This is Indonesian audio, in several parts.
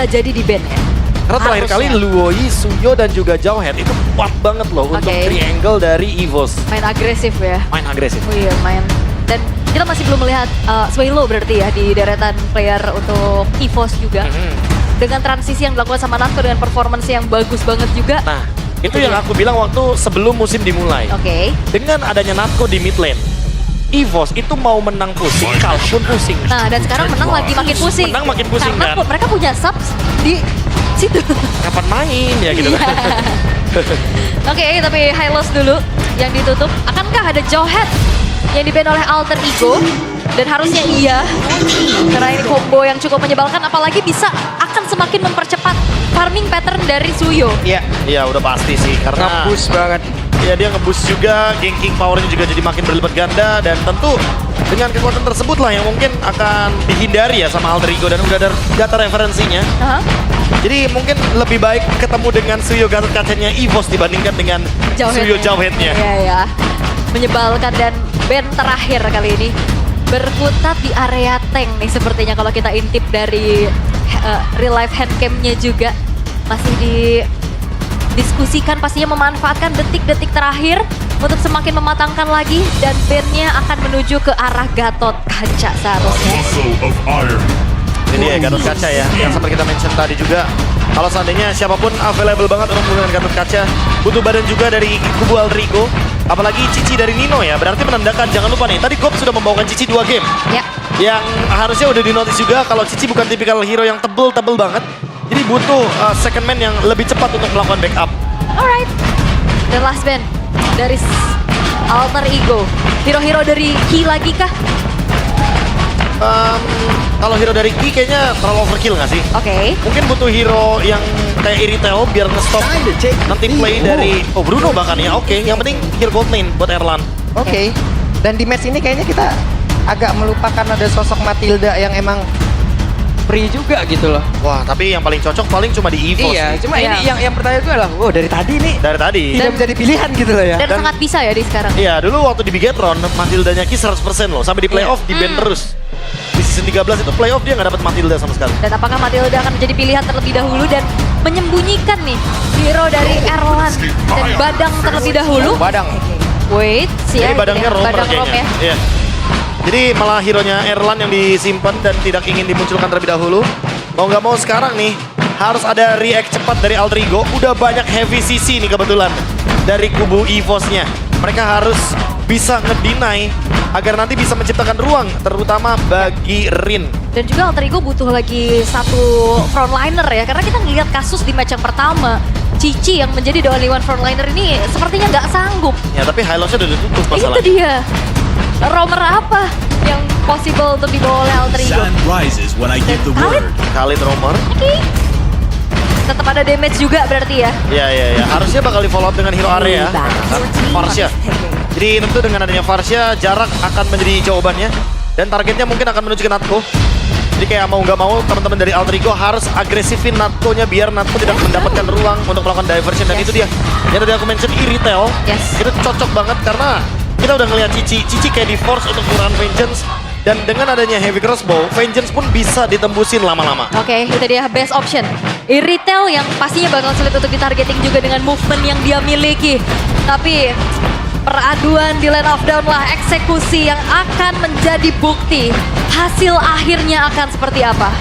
jadi di band ya. Karena terakhir kali Luoi, Suyo dan juga Jauhead itu kuat banget loh untuk triangle dari EVOS. Main agresif ya. Main agresif. Oh iya, main. Dan kita masih belum melihat Swaylo berarti ya di deretan player untuk EVOS juga. Dengan transisi yang dilakukan sama Natko dengan performance yang bagus banget juga. Nah, itu yang aku bilang waktu sebelum musim dimulai. Dengan adanya Natko di mid lane, EVOS itu mau menang pusing, kalah pun pusing. Nah, dan sekarang menang lagi makin pusing. Menang makin pusing karena kan. mereka punya subs di situ. Kapan main ya gitu kan. Oke, tapi high loss dulu yang ditutup. Akankah ada Jauhead yang di-ban oleh Alter Ego? Dan harusnya iya, karena ini combo yang cukup menyebalkan, apalagi bisa akan semakin mempercepat farming pattern dari Suyo. Iya, udah pasti sih, karena nge-boost banget. Ya dia nge-boost juga, ganking powernya juga jadi makin berlipat ganda, dan tentu dengan kekuatan tersebut lah yang mungkin akan dihindari ya sama Alter Ego, dan udah ada data referensinya. Jadi mungkin lebih baik ketemu dengan Suyo Gatot Kacanya EVOS dibandingkan dengan Suyo Jauheadnya. Iya, menyebalkan. Dan ban terakhir kali ini berkutat di area tank nih sepertinya kalau kita intip dari real life handcamnya juga. Masih didiskusikan pastinya memanfaatkan detik-detik terakhir untuk semakin mematangkan lagi, dan bandnya akan menuju ke arah Gatot Kaca seharusnya. Ini dia Gatot Kaca ya, yang seperti kita mention tadi juga. Kalau seandainya siapapun available banget untuk menggunakan Gatot Kaca, butuh badan juga dari kubu Alter Ego. Apalagi Cici dari Nino ya, berarti menandakan, jangan lupa nih, tadi Gop sudah membawakan Cici 2 game. Yang harusnya udah dinotis juga kalau Cici bukan tipikal hero yang tebel banget. Jadi butuh second man yang lebih cepat untuk melakukan backup. Alright, dan last band dari Alter Ego. Hero-hero dari Ki lagi kah? Kalau hero dari Ki kayaknya terlalu overkill nggak sih? Mungkin butuh hero yang kayak Irithel biar nge-stop nanti play dari Bruno bahkan ya. Yang penting hero gold lane buat Erlan. Dan di match ini kayaknya kita agak melupakan ada sosok Matilda yang emang free juga gitu loh. Wah, tapi yang paling cocok paling cuma di EVOS. Iya, cuma ini yang pertanyaan gue adalah, wow dari tadi nih. Dari tadi. Tidak menjadi pilihan gitu loh ya. Dan sangat bisa ya di sekarang. Iya, dulu waktu di Bigetron, Matildanya Ki 100% loh. Sampai di playoff di ban terus. Di season 13 itu playoff dia nggak dapat Matilda sama sekali. Dan apakah Matilda akan menjadi pilihan terlebih dahulu dan menyembunyikan nih hero dari Erlan dan Badang terlebih dahulu? Badang. Wait, Jadi Badangnya Romer Badang kayaknya. Iya. Jadi malah hero-nya Erlan yang disimpan dan tidak ingin dimunculkan terlebih dahulu. Mau nggak mau sekarang nih harus ada react cepat dari Alter Ego. Udah banyak heavy CC nih kebetulan dari kubu EVOS-nya. Mereka harus bisa ngedinai agar nanti bisa menciptakan ruang terutama bagi Rin. Dan juga Alter Ego butuh lagi satu frontliner ya, karena kita ngelihat kasus di match yang pertama Cici yang menjadi the only one frontliner ini sepertinya nggak sanggup. Ya tapi highlight-nya udah ditutup masalahnya. Itu dia. Romer apa yang possible untuk dibawa oleh Alter Ego? Khalid Romer. Tetap ada damage juga berarti ya? Iya. Harusnya bakal di follow up dengan hero area. Farsha. Jadi tentu dengan adanya Farsha, jarak akan menjadi jawabannya. Dan targetnya mungkin akan menuju ke Natko. Jadi kayak mau nggak mau teman-teman dari Alter Ego harus agresifin Natko-nya biar Natko tidak mendapatkan ruang untuk melakukan diversion. Dan itu dia. Yang tadi aku mention Irithel. Itu cocok banget karena kita udah ngeliat Cici kayak di force untuk menggunakan Vengeance. Dan dengan adanya heavy crossbow, Vengeance pun bisa ditembusin lama-lama. Itu dia best option. Irithel yang pastinya bakal sulit untuk ditargeting juga dengan movement yang dia miliki. Tapi peraduan di Land of Dawn lah, eksekusi yang akan menjadi bukti. Hasil akhirnya akan seperti apa?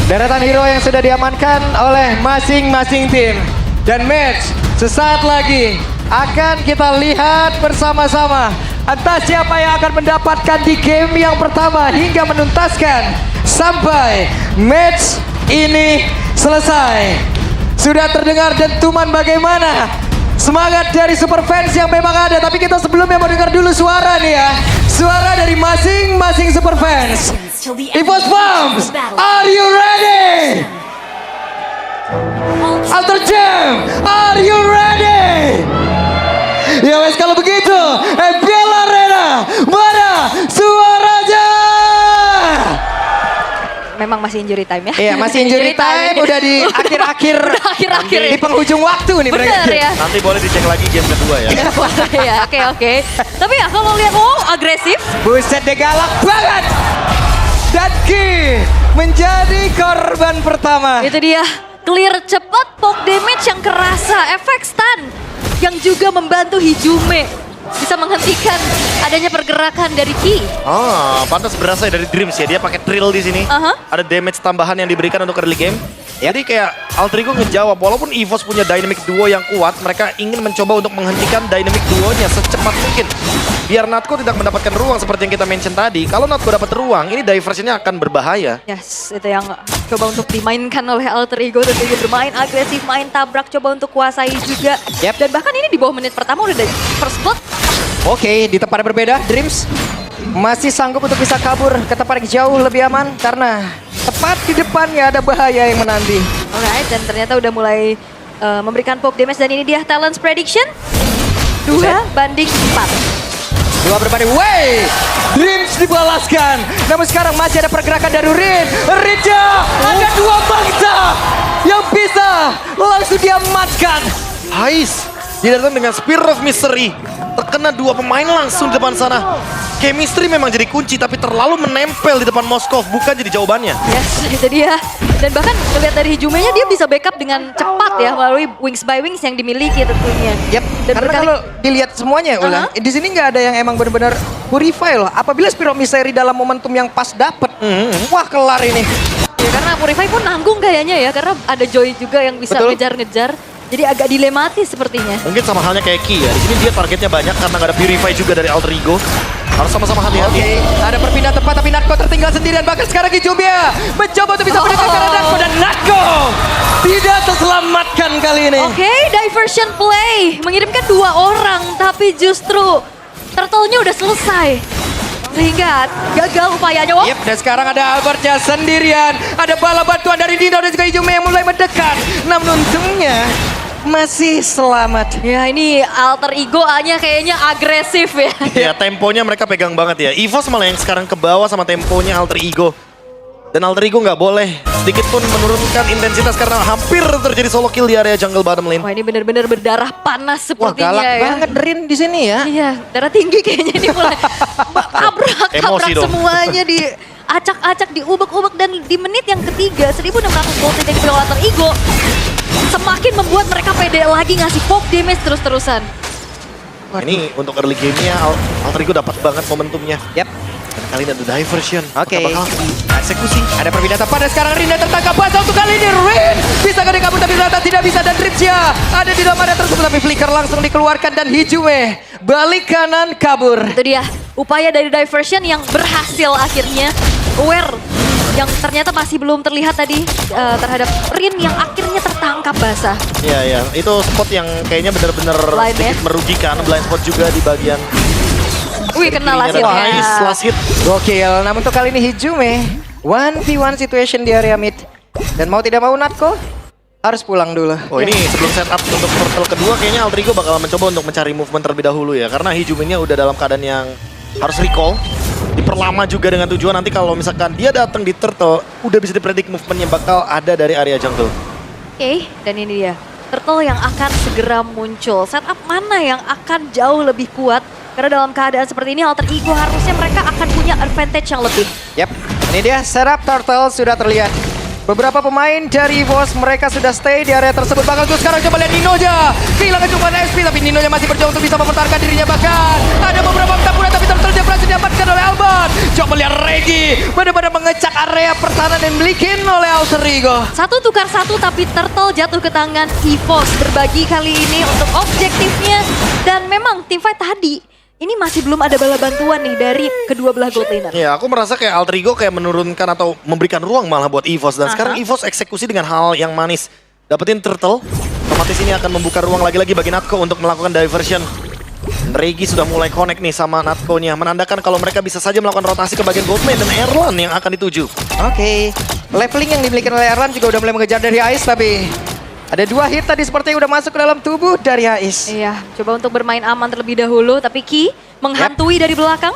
Deretan hero yang sudah diamankan oleh masing-masing tim. Dan match sesaat lagi akan kita lihat bersama-sama. Entah siapa yang akan mendapatkan di game yang pertama hingga menuntaskan sampai match ini selesai. Sudah terdengar dentuman bagaimana semangat dari super fans yang memang ada. Tapi kita sebelumnya mau dengar dulu suara nih ya. Suara dari masing-masing super fans. EVOS Bombs, are you ready? Alter Jam, are you ready? Ya wes kalau begitu, Bella Arena, mana suaranya? Memang masih injury time ya? Iya masih injury time, udah di akhir-akhir di penghujung waktu nih mereka. Bener ya? Nanti boleh dicek lagi game kedua ya. Ya, oke. Tapi ya kalau lihat agresif. Buset deh galak banget. Dan Ki menjadi korban pertama. Itu dia, clear cepat, poke damage yang kerasa, efek stun yang juga membantu Hijume bisa menghentikan adanya pergerakan dari Ki. Pantas berasa dari Dreams ya. Dia pakai trill di sini. Ada damage tambahan yang diberikan untuk early game. Jadi kayak Alter Ego ngejawab, walaupun EVOS punya dynamic duo yang kuat, mereka ingin mencoba untuk menghentikan dynamic duonya secepat mungkin. Biar Natko tidak mendapatkan ruang seperti yang kita mention tadi. Kalau Natko dapat ruang, ini diversionnya akan berbahaya. Yes, itu yang coba untuk dimainkan oleh Alter Ego. Dan dia bermain agresif, main tabrak, coba untuk kuasai juga. Dan bahkan ini di bawah menit pertama udah ada first blood. Oke, di tempat yang berbeda, Dreams masih sanggup untuk bisa kabur ke tempat yang jauh lebih aman karena tepat di depannya ada bahaya yang menanti. Alright, dan ternyata udah mulai memberikan poke damage dan ini dia Talents Prediction 2 banding 4. 2 berbanding, Dreams dibalaskan. Namun sekarang masih ada pergerakan dari Rin. Rinja, ada 2 bangsa yang bisa langsung diamankan. Hais, dia datang dengan Spear of Mystery. Terkena 2 pemain langsung di depan sana. Chemistry memang jadi kunci, tapi terlalu menempel di depan Moskov, bukan jadi jawabannya. Yes, itu dia. Dan bahkan melihat dari Hijumenya dia bisa backup dengan cepat ya melalui Wings by Wings yang dimiliki tentunya. Dan Karena kalau dilihat semuanya ulang, di sini nggak ada yang emang benar-benar purify loh. Apabila Spear of Mystery dalam momentum yang pas dapet, wah kelar ini. Ya, karena Purify pun nanggung kayaknya ya, karena ada Joy juga yang bisa ngejar-ngejar. Jadi agak dilematis sepertinya. Mungkin sama halnya kayak Ki ya. Di sini dia targetnya banyak karena nggak ada Purify juga dari Alter Ego. Harus sama-sama hati-hati. Ada perpindahan tempat tapi Natko tertinggal sendirian. Bahkan sekarang Kijubia mencoba untuk bisa mendekat ke Natko dan Natko tidak terselamatkan kali ini. Diversion play mengirimkan 2 orang tapi justru turtle-nya udah selesai. Sehingga gagal upayanya. Dan sekarang ada Albertnya sendirian. Ada bala bantuan dari Dino dan juga Hijume yang mulai mendekat. Namun untungnya masih selamat. Ya ini Alter Ego-nya kayaknya agresif ya. Ya temponya mereka pegang banget ya. EVOS malah yang sekarang ke bawah sama temponya Alter Ego. Dan Alter Ego nggak boleh sedikit pun menurunkan intensitas karena hampir terjadi solo kill di area jungle bottom lane. Wah ini benar-benar berdarah panas sepertinya galak ya. banget Rin di sini ya. Iya, darah tinggi kayaknya ini mulai tabrak semuanya di acak-acak, diubek-ubek dan di menit yang ketiga 1600 gold yang diberi oleh Alter Ego semakin membuat mereka pede lagi ngasih poke damage terus-terusan. Ini untuk early game-nya Alter Ego dapat banget momentumnya. Dan kali ini ada diversion. Bakal eksekusi. Ada perpindahan pada sekarang Rinda tertangkap basah untuk kali ini. Rin bisa gak dikabur tapi ternyata tidak bisa dan Dripsia ada di dalam area tersebut tapi flicker langsung dikeluarkan dan Hijume balik kanan kabur. Itu dia upaya dari diversion yang berhasil akhirnya. Aware yang ternyata masih belum terlihat tadi terhadap Rin yang akhirnya tertangkap basah. Iya, itu spot yang kayaknya benar-benar sedikit merugikan. Blind spot juga di bagian. Kena last hit. Last hit. Gokil. Namun untuk kali ini Hijume 1v1 situation di area mid. Dan mau tidak mau Natko harus pulang dulu. Ini sebelum setup untuk turtle kedua kayaknya Alter Ego bakal mencoba untuk mencari movement terlebih dahulu ya. Karena Hijumenya udah dalam keadaan yang harus recall. Diperlama juga dengan tujuan nanti kalau misalkan dia datang di turtle, udah bisa dipredik movementnya bakal ada dari area jungle. Dan ini dia turtle yang akan segera muncul. Setup mana yang akan jauh lebih kuat? Karena dalam keadaan seperti ini Alter Ego harusnya mereka akan punya advantage yang lebih. Ini dia setup turtle sudah terlihat. Beberapa pemain dari EVOS mereka sudah stay di area tersebut. Bakal tuh sekarang coba lihat Ninoja. Kehilangan cuma SP tapi Ninoja masih berjuang untuk bisa mempertahankan dirinya. Bahkan ada beberapa pertempuran tapi turtle berhasil diamankan oleh Albert. Coba lihat Regi benar-benar mengecak area pertahanan dan belikin oleh Alter Ego. 1 tukar 1 tapi turtle jatuh ke tangan EVOS. Berbagi kali ini untuk objektifnya. Dan memang teamfight tadi ini masih belum ada bala bantuan nih dari kedua belah gold laner. Ya, aku merasa kayak Alter Ego kayak menurunkan atau memberikan ruang malah buat EVOS. Dan sekarang EVOS eksekusi dengan hal yang manis. Dapetin turtle, otomatis ini akan membuka ruang lagi-lagi bagi Natko untuk melakukan diversion. Regi sudah mulai connect nih sama Natko-nya. Menandakan kalau mereka bisa saja melakukan rotasi ke bagian gold lane dan Erlan yang akan dituju. Leveling yang dimiliki oleh Erlan juga udah mulai mengejar dari Ice tapi ada 2 hit tadi sepertinya udah masuk ke dalam tubuh dari Ais. Iya, coba untuk bermain aman terlebih dahulu. Tapi Ki menghantui dari belakang.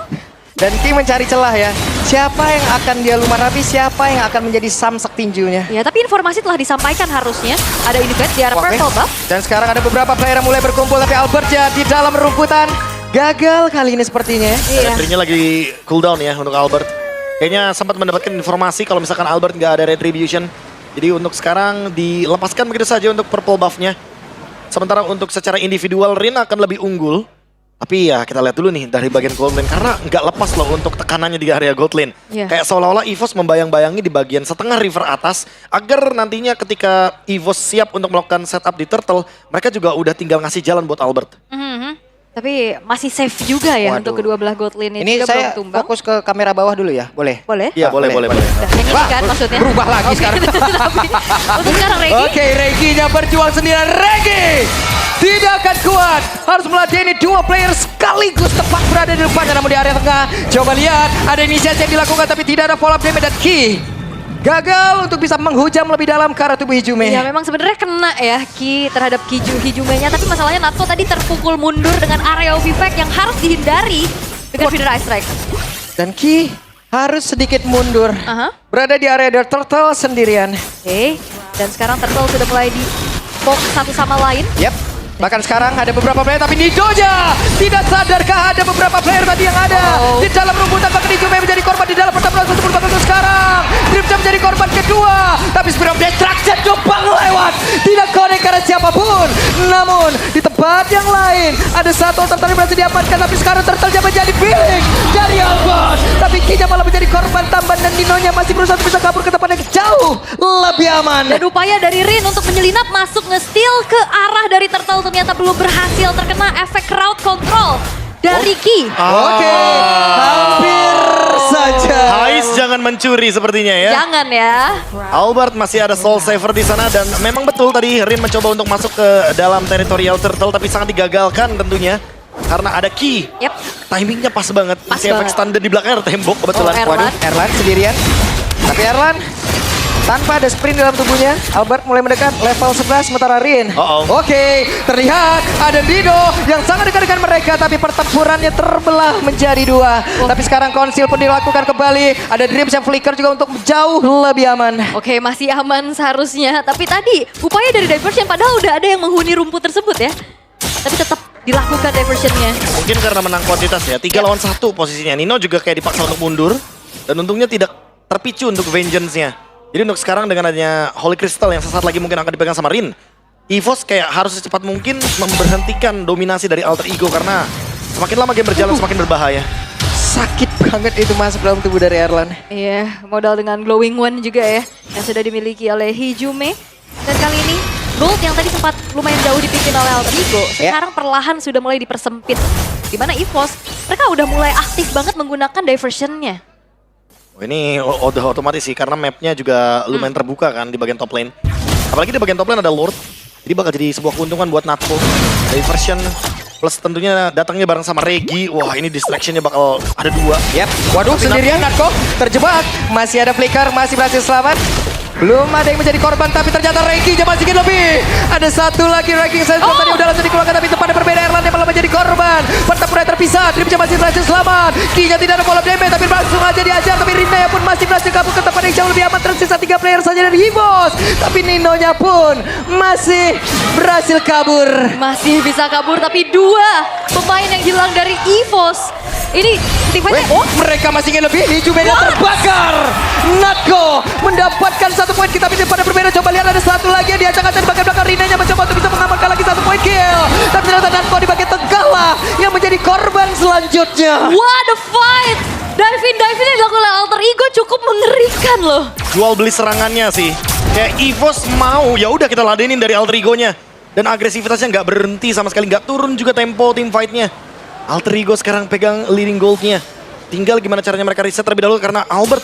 Dan Ki mencari celah ya. Siapa yang akan dia lumar rapi, siapa yang akan menjadi samsak tinjunya. Ya, tapi informasi telah disampaikan harusnya. Ada invade di arah purple buff. Dan sekarang ada beberapa player yang mulai berkumpul. Tapi Albert ya di dalam rumputan. Gagal kali ini sepertinya. Tree-nya lagi cooldown ya untuk Albert. kayaknya sempat mendapatkan informasi kalau misalkan Albert nggak ada retribution. Jadi untuk sekarang dilepaskan begitu saja untuk purple buff-nya. Sementara untuk secara individual Rin akan lebih unggul. Tapi ya kita lihat dulu nih dari bagian gold lane. Karena nggak lepas loh untuk tekanannya di area gold lane. Iya. Kayak seolah-olah EVOS membayang-bayangi di bagian setengah river atas. Agar nantinya ketika EVOS siap untuk melakukan setup di turtle. Mereka juga udah tinggal ngasih jalan buat Albert. Tapi masih safe juga ya Waduh. untuk kedua belah gold lane Ini juga saya belum tumbang. fokus ke kamera bawah dulu ya, boleh? Boleh? Iya boleh. Nah, yang ini Wah, kan maksudnya. berubah lagi Oke, sekarang. tapi untuk sekarang Regi. Oke, Reginya berjuang sendirian. Regi tidak akan kuat. Harus meladeni dua player sekaligus tepat berada di depannya. Namun di area tengah, coba lihat. Ada inisiasi yang dilakukan tapi tidak ada follow up damage dan Ki gagal untuk bisa menghujam lebih dalam ke arah tubuh Hijume. Ya memang sebenarnya kena ya Ki terhadap Hijumenya. Tapi masalahnya Natko tadi terpukul mundur dengan area of effect yang harus dihindari dengan Feeder Ice Strike. Dan Ki harus sedikit mundur. Aha. Berada di area The Turtle sendirian. Oke, dan sekarang Turtle sudah mulai di box satu sama lain. Yap. Bahkan sekarang ada beberapa player tapi Nidoja tidak sadarkah ada beberapa player tadi yang ada di dalam rumputan. Bahkan Hijume menjadi korban di dalam pertempuran untuk sekarang. Dripcha menjadi korban kedua. Tapi Spirit of Destruction Jepang lewat. Tidak connect karena siapapun. Namun di tempat yang lain ada satu Turtle yang berhasil diamankan. Tapi sekarang Turtle menjadi pilih dari Albert. Tapi Kinya malah menjadi korban tambahan dan Ninonya masih berusaha untuk bisa kabur ke tempat yang jauh lebih aman. Dan upaya dari Rin untuk menyelinap masuk nge-steal ke arah dari Turtle ternyata belum berhasil terkena efek crowd control dari Ki. Oke, hampir saja. Hais jangan mencuri sepertinya ya. Jangan ya. Albert masih ada soul saver di sana dan memang betul tadi Rin mencoba untuk masuk ke dalam teritorial turtle tapi sangat digagalkan tentunya karena ada Ki. Yep. Timingnya pas banget. Pas Si efek banget. standar di belakangnya ada tembok kebetulan. Oh, Erlan. Waduh, Erlan sendirian. Tapi Erlan tanpa ada sprint dalam tubuhnya, Albert mulai mendekat level 11 sementara Rin. Oke, terlihat ada Dido yang sangat dekat dengan mereka tapi pertempurannya terbelah menjadi dua. Tapi sekarang konsil pun dilakukan kembali. Ada Dreams yang flicker juga untuk jauh lebih aman. Oke, masih aman seharusnya. Tapi tadi upaya dari diversion padahal udah ada yang menghuni rumput tersebut ya. Tapi tetap dilakukan diversionnya. Mungkin karena menang kuantitas ya. 3 lawan 1 posisinya. Nino juga kayak dipaksa untuk mundur. Dan untungnya tidak terpicu untuk vengeance-nya. Jadi untuk sekarang dengan adanya Holy Crystal yang sesaat lagi mungkin akan dipegang sama Rin. EVOS kayak harus secepat mungkin memberhentikan dominasi dari Alter Ego. Karena semakin lama game berjalan semakin berbahaya. Sakit banget itu masuk dalam tubuh dari Erlan. Iya, modal dengan Glowing One juga ya. Yang sudah dimiliki oleh Hijume. Dan kali ini Gold yang tadi sempat lumayan jauh dipimpin oleh Alter Ego. Sekarang perlahan sudah mulai dipersempit. Dimana EVOS, mereka udah mulai aktif banget menggunakan diversionnya. Oh, ini udah otomatis sih karena mapnya juga lumayan terbuka kan di bagian top lane. Apalagi di bagian top lane ada Lord. Jadi bakal jadi sebuah keuntungan buat Natko. Diversion plus tentunya datangnya bareng sama Regi. Wah ini distractionnya bakal ada 2. Yap. Waduh, Tapi sendirian Natko terjebak. Masih ada flicker, masih berhasil selamat. Belum ada yang menjadi korban, tapi ternyata Regi masih sedikit lebih. Ada satu lagi ranking saya tadi udah langsung dikeluarkan, tapi tempatnya berbeda. Erlan yang malah menjadi korban. Pertempuran terpisah, Dripcha masih berhasil selamat. Kinya tidak ada follow damage, tapi langsung aja diajar. Tapi Rinaya pun masih berhasil kabur ke tempat yang jauh lebih aman. Tersisa 3 player saja dari EVOS. Tapi Ninonya pun masih berhasil kabur. Masih bisa kabur, tapi 2 pemain yang hilang dari EVOS. Ini tiba-tiba, Mereka masih ingin lebih. Hijume terbakar. Natko mendapatkan 1 poin. Kita pilih pada berbeda. Coba lihat ada satu lagi yang diacak-acak di bagian belakang. Rinanya mencoba untuk bisa mengamankan lagi 1 poin kill. Tapi ternyata Natko di bagian tengah lah yang menjadi korban selanjutnya. what a fight! Dive-in yang dilakukan oleh Alter Ego cukup mengerikan loh. Jual beli serangannya sih. Kayak EVOS mau, ya udah kita ladenin dari Alter Ego-nya. Dan agresivitasnya nggak berhenti sama sekali, nggak turun juga tempo tim fight-nya. Alter Ego sekarang pegang leading gold-nya. Tinggal gimana caranya mereka reset terlebih dahulu karena Albert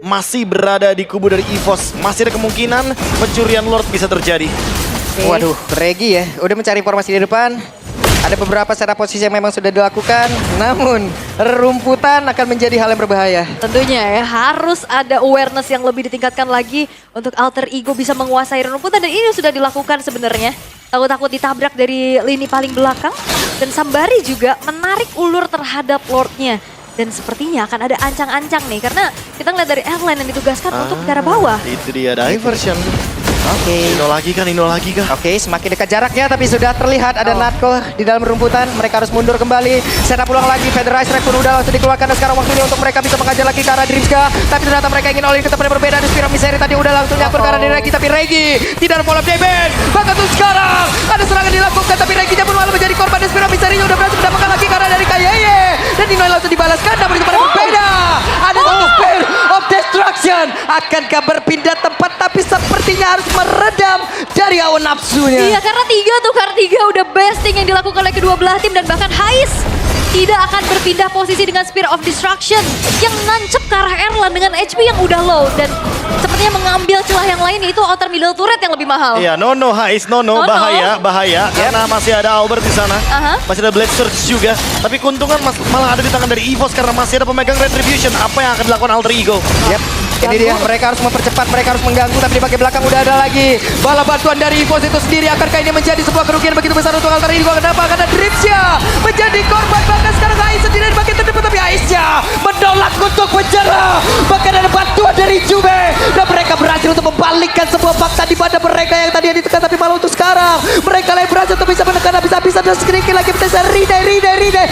masih berada di kubu dari EVOS. Masih ada kemungkinan pencurian Lord bisa terjadi. Waduh, Regi ya udah mencari informasi di depan. Ada beberapa setup posisi yang memang sudah dilakukan. Namun rumputan akan menjadi hal yang berbahaya. Tentunya ya, harus ada awareness yang lebih ditingkatkan lagi untuk Alter Ego bisa menguasai rumputan. Dan ini sudah dilakukan sebenarnya. Takut-takut ditabrak dari lini paling belakang. Dan Sambari juga menarik ulur terhadap Lordnya. Dan sepertinya akan ada ancang-ancang nih. Karena kita ngeliat dari airline yang ditugaskan untuk ke arah bawah. Itu dia diversion. Oke. Nino lagi kah? Oke, semakin dekat jaraknya tapi sudah terlihat ada Natko di dalam rumputan. Mereka harus mundur kembali. Setup ulang lagi. Federize Rek pun udah langsung dikeluarkan dan sekarang waktunya untuk mereka bisa mengajar lagi ke arah Dreamska. Tapi ternyata mereka ingin all in ke tempat yang berbeda. Di Spiro Miseri tadi udah langsung nyangkut ke arah Regi, tapi Regi tidak ada follow up damage. Bahkan tuh sekarang ada serangan dilakukan tapi Regi pun malah menjadi korban. Dan Spiro Miseri udah berhasil mendapatkan lagi ke arah dari Kayeye. Dan Nino langsung dibalaskan namun di tempat yang berbeda. Ada satu Spear of Destruction. Akankah berpindah tempat tapi sepertinya harus meredam dari hawa nafsunya. Iya, karena tiga udah besting yang dilakukan oleh kedua belah tim dan bahkan Hais tidak akan berpindah posisi dengan Spear of Destruction yang nancep ke arah Erlan dengan HP yang udah low dan sepertinya mengambil celah yang lain yaitu outer middle turret yang lebih mahal. Iya, Hais, bahaya karena masih ada Albert di sana. Masih ada Blade Surge juga. Tapi keuntungan malah ada di tangan dari EVOS karena masih ada pemegang Retribution. Apa yang akan dilakukan Alter Ego? Yap. Ini dia, mereka harus mempercepat, mereka harus mengganggu, tapi di bagian belakang udah ada lagi. Bala bantuan dari EVOS itu sendiri, akankah ini menjadi sebuah kerugian begitu besar untuk Alter Ego? Kenapa? Karena Dripsya menjadi korban, bahkan sekarang Ais sendiri di bagian terdepan, tapi Aisnya menolak untuk menyerah. Bahkan ada bantuan dari Jume, dan mereka berhasil untuk membalikkan sebuah fakta di mana mereka yang tadi ditekan, tapi malah untuk sekarang. Mereka yang berhasil untuk bisa menekan habis-habisan dan sedikit lagi berhasil Ride, dan Ride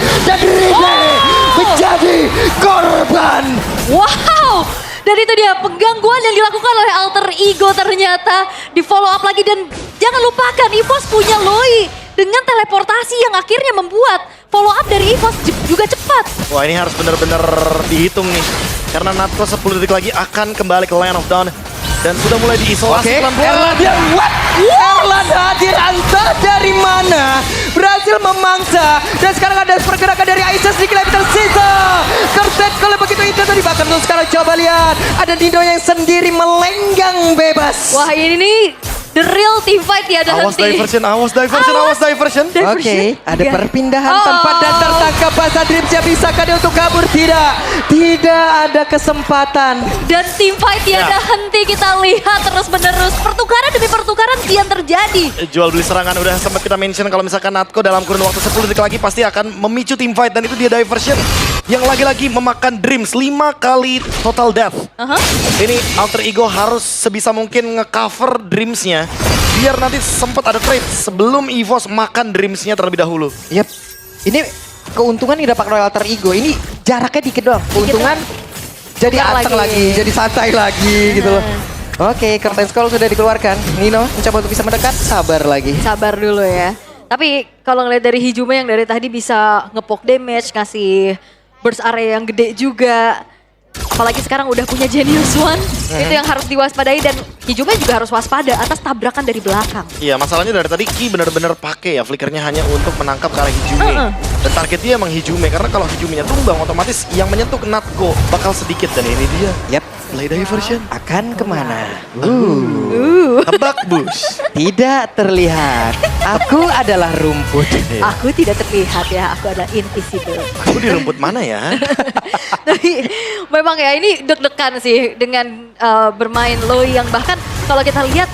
menjadi korban. Wow! Dan itu dia penggangguan yang dilakukan oleh Alter Ego ternyata di follow up lagi dan jangan lupakan EVOS punya Loi dengan teleportasi yang akhirnya membuat follow up dari EVOS juga cepat. Wah, ini harus benar-benar dihitung nih. Karena Natko 10 detik lagi akan kembali ke Land of Dawn dan sudah mulai diisolasi pelan-pelan. Erlan dia what? Erlan hadir entah dari mana, berhasil memangsa dan sekarang ada pergerakan dari Aisyah sedikit lagi tersisa. Kerset kalau begitu itu tadi bahkan tuh sekarang coba lihat ada Nino yang sendiri melenggang bebas. Wah, ini nih the real team fight ya, ada Awas henti. diversion. Oke, ada perpindahan tempat dan tertangkap Basa Dripsya. Bisakah dia untuk kabur? Tidak ada kesempatan. Dan team fight tiada henti kita lihat terus-menerus. Pertukaran demi pertukaran kian terjadi. Jual beli serangan udah sempat kita mention kalau misalkan Natko dalam kurun waktu 10 detik lagi pasti akan memicu team fight dan itu dia diversion yang lagi-lagi memakan Dreams 5 kali total death. Ini Alter Ego harus sebisa mungkin nge-cover Dreams-nya biar nanti sempat ada trade sebelum EVOS makan Dreams-nya terlebih dahulu. Yap. Ini keuntungan yang didapat oleh Alter Ego. Ini jaraknya dikit doang. Keuntungan jadi anteng lagi, jadi santai lagi gitu loh. Oke, Curtain Skull sudah dikeluarkan. Nino mencoba untuk bisa mendekat, sabar lagi. Sabar dulu ya. Tapi kalau ngeliat dari Hijume yang dari tadi bisa ngepok damage, ngasih burst area yang gede juga. Apalagi sekarang udah punya Genius One, itu yang harus diwaspadai dan Hijume juga harus waspada atas tabrakan dari belakang. Iya, masalahnya dari tadi Ki benar-benar pakai ya flickernya hanya untuk menangkap ke arah Hijume. Dan targetnya emang Hijume karena kalau Hijumenya tumbang otomatis yang menyentuh ke Natko bakal sedikit dan ini dia. Yap. Play diversion. Akan kemana? Tebak bus. Tidak terlihat. Aku adalah rumput. Aku tidak terlihat ya, aku adalah invisible. Aku di rumput mana ya? Tapi memang ya ini deg-degan sih dengan bermain Loi yang bahkan kalau kita lihat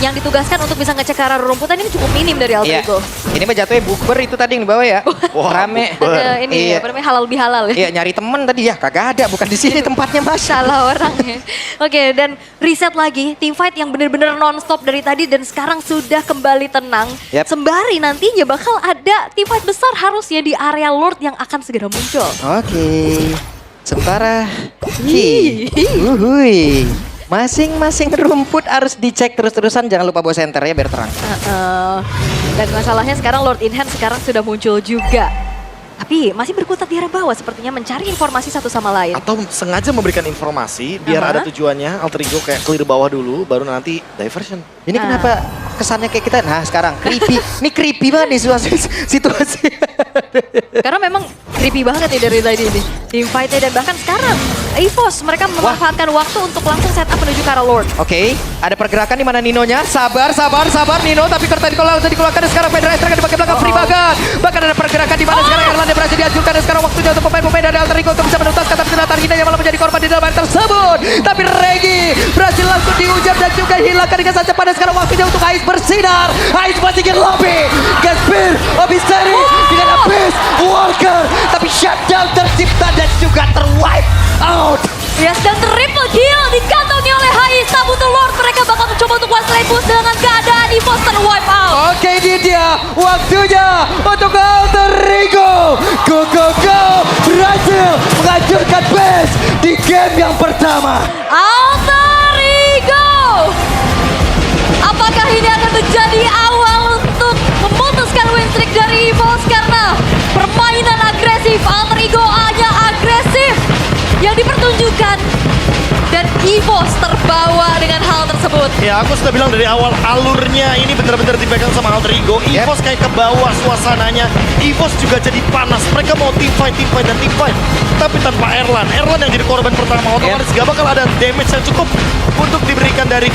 yang ditugaskan untuk bisa ngecek ke arah rumputan ini cukup minim dari Alter Ego. Ini mah jatuhnya bukber itu tadi yang dibawa ya. Wah, rame. Ada ini apa namanya halal bihalal ya. Iya, nyari temen tadi ya. Kagak ada, bukan di sini tempatnya Mas. Salah orangnya. Oke, dan reset lagi tim fight yang benar-benar non-stop dari tadi dan sekarang sudah kembali tenang. Yap. Sembari nantinya bakal ada tim fight besar harusnya di area Lord yang akan segera muncul. Oke. Sementara Uhuy. Masing-masing rumput harus dicek terus-terusan, jangan lupa bawa center ya biar terang. Dan masalahnya sekarang Lord in Hand sekarang sudah muncul juga. Tapi masih berkutat di arah bawah sepertinya mencari informasi satu sama lain. Atau sengaja memberikan informasi biar ada tujuannya Alter Ego kayak clear bawah dulu baru nanti diversion. Ini kenapa kesannya kayak kita, nah sekarang creepy. Ini creepy banget nih situasi. Karena memang creepy banget ya dari tadi ini. Team fight-nya dan bahkan sekarang EVOS mereka memanfaatkan waktu untuk langsung setup menuju ke arah Lord. Oke, ada pergerakan di mana Ninonya. Sabar Nino, tapi Curtain Skull langsung dikeluarkan dan sekarang Federize Rek di bagian belakang free banget. Bahkan ada pergerakan di mana sekarang Erlan berhasil dihancurkan dan sekarang waktunya untuk pemain-pemain dari Alter Ego untuk bisa menuntaskan, tapi ternyata Rina yang malah menjadi korban di dalam hal tersebut. Tapi Regi berhasil langsung dihujam dan juga hilangkan dengan saja pada sekarang waktunya untuk Ais bersinar. Ais masih ingin lobby. Gaspir, Obiseri dengan Abyss, Walker. Tapi shutdown tercipta dan juga terwipe out. Yes, dan triple kill dikantongi oleh Hais. Tak butuh Lord, mereka bakal mencoba untuk one slide push EVOS ter-wipe out. Oke, ini dia waktunya untuk Alter Ego. Go, go, go. Berhasil menghancurkan base di game yang pertama. Alter Ego. Apakah ini akan menjadi awal untuk memutuskan win streak dari EVOS? Karena permainan agresif Alter Ego hanya agresif yang dipertunjukkan. Dan EVOS terbawa dengan hal tersebut. Ya, aku sudah bilang dari awal alurnya ini benar-benar dipegang sama Alter Ego. EVOS kayak ke bawah suasananya. EVOS juga jadi panas. Mereka mau team fight, dan team fight. Tapi tanpa Erlan. Erlan yang jadi korban pertama. Otomatis gak bakal ada damage yang cukup untuk diberikan dari